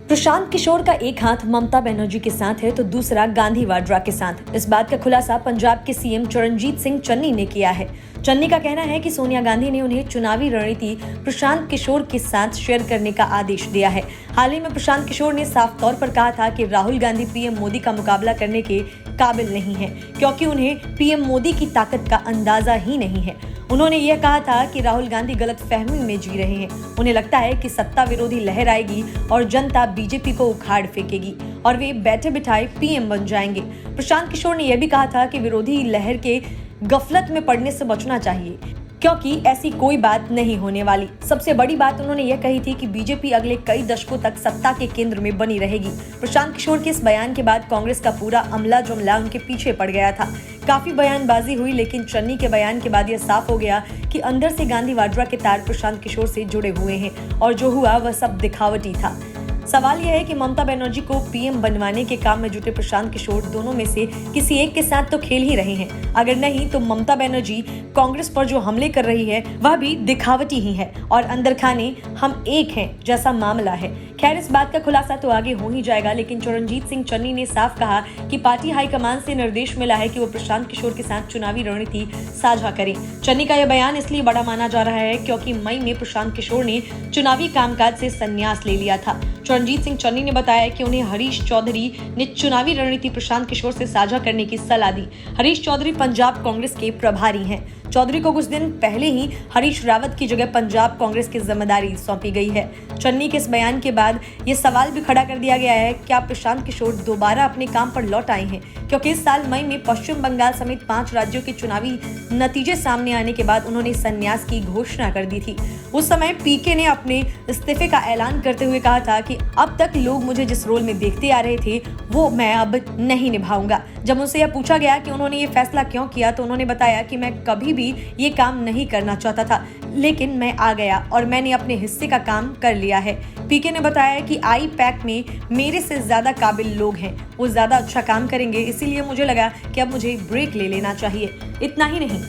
प्रशांत किशोर का एक हाथ ममता बनर्जी के साथ है तो दूसरा गांधी वाड्रा के साथ। इस बात का खुलासा पंजाब के सीएम चरणजीत सिंह चन्नी ने किया है। चन्नी का कहना है कि सोनिया गांधी ने उन्हें चुनावी रणनीति प्रशांत किशोर के साथ शेयर करने का आदेश दिया है। हाल ही में प्रशांत किशोर ने साफ तौर पर कहा था कि राहुल गांधी पीएम मोदी का मुकाबला करने के काबिल नहीं है, क्योंकि उन्हें पीएम मोदी की ताकत का अंदाजा ही नहीं है। उन्होंने यह कहा था कि राहुल गांधी गलतफहमी में जी रहे हैं। उन्हें लगता है कि सत्ता विरोधी लहर आएगी और जनता बीजेपी को उखाड़ फेंकेगी और वे बैठे बिठाए पीएम बन जाएंगे। प्रशांत किशोर ने यह भी कहा था कि विरोधी लहर के गफलत में पड़ने से बचना चाहिए, क्योंकि ऐसी कोई बात नहीं होने वाली। सबसे बड़ी बात उन्होंने यह कही थी कि बीजेपी अगले कई दशकों तक सत्ता के केंद्र में बनी रहेगी। प्रशांत किशोर के इस बयान के बाद कांग्रेस का पूरा अमला जुमला उनके पीछे पड़ गया था। काफी बयानबाजी हुई, लेकिन चन्नी के बयान के बाद यह साफ हो गया कि अंदर से गांधी वाड्रा के तार प्रशांत किशोर से जुड़े हुए हैं और जो हुआ वह सब दिखावटी था। सवाल यह है कि ममता बनर्जी को पीएम बनवाने के काम में जुटे प्रशांत किशोर दोनों में से किसी एक के साथ तो खेल ही रहे हैं। अगर नहीं तो ममता बनर्जी कांग्रेस पर जो हमले कर रही है वह भी दिखावटी ही है और अंदर खाने हम एक हैं जैसा मामला है। खैर, इस बात का खुलासा तो आगे हो ही जाएगा, लेकिन चरणजीत सिंह चन्नी ने साफ कहा कि पार्टी हाईकमान से निर्देश मिला है कि वो प्रशांत किशोर के साथ चुनावी रणनीति साझा करें। चन्नी का यह बयान इसलिए बड़ा माना जा रहा है क्योंकि मई में प्रशांत किशोर ने चुनावी कामकाज से संन्यास ले लिया था। चरणजीत सिंह चन्नी ने बताया कि उन्हें हरीश चौधरी ने चुनावी रणनीति प्रशांत किशोर से साझा करने की सलाह दी। हरीश चौधरी पंजाब कांग्रेस के प्रभारी हैं। चौधरी को कुछ दिन पहले ही हरीश रावत की जगह पंजाब कांग्रेस की जिम्मेदारी सौंपी गई है। चन्नी के इस बयान के बाद ये सवाल भी खड़ा कर दिया गया है, क्या प्रशांत किशोर दोबारा अपने काम पर लौट आए हैं? क्योंकि इस साल मई में पश्चिम बंगाल समेत 5 राज्यों के चुनावी नतीजे सामने आने के बाद उन्होंने संन्यास की घोषणा कर दी थी। उस समय पीके ने अपने इस्तीफे का ऐलान करते हुए कहा था कि अब तक लोग मुझे जिस रोल में देखते आ रहे थे वो मैं अब नहीं निभाऊंगा। जब उनसे यह पूछा गया कि उन्होंने ये फैसला क्यों किया तो उन्होंने बताया कि मैं कभी भी ये काम नहीं करना चाहता था, लेकिन मैं आ गया और मैंने अपने हिस्से का काम कर लिया है। पीके ने बताया कि आई पैक में मेरे से ज्यादा काबिल लोग हैं, वो ज्यादा अच्छा काम करेंगे, इसीलिए मुझे लगा कि अब मुझे ब्रेक ले लेना चाहिए। इतना ही नहीं,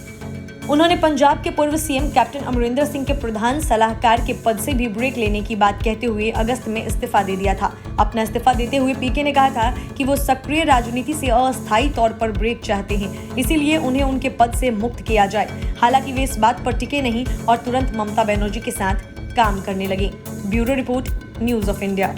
उन्होंने पंजाब के पूर्व सीएम कैप्टन अमरिंदर सिंह के प्रधान सलाहकार के पद से भी ब्रेक लेने की बात कहते हुए अगस्त में इस्तीफा दे दिया था। अपना इस्तीफा देते हुए पीके ने कहा था कि वो सक्रिय राजनीति से अस्थायी तौर पर ब्रेक चाहते हैं, इसीलिए उन्हें उनके पद से मुक्त किया जाए। हालांकि वे इस बात पर टिके नहीं और तुरंत ममता बनर्जी के साथ काम करने लगे। Bureau report, news of India.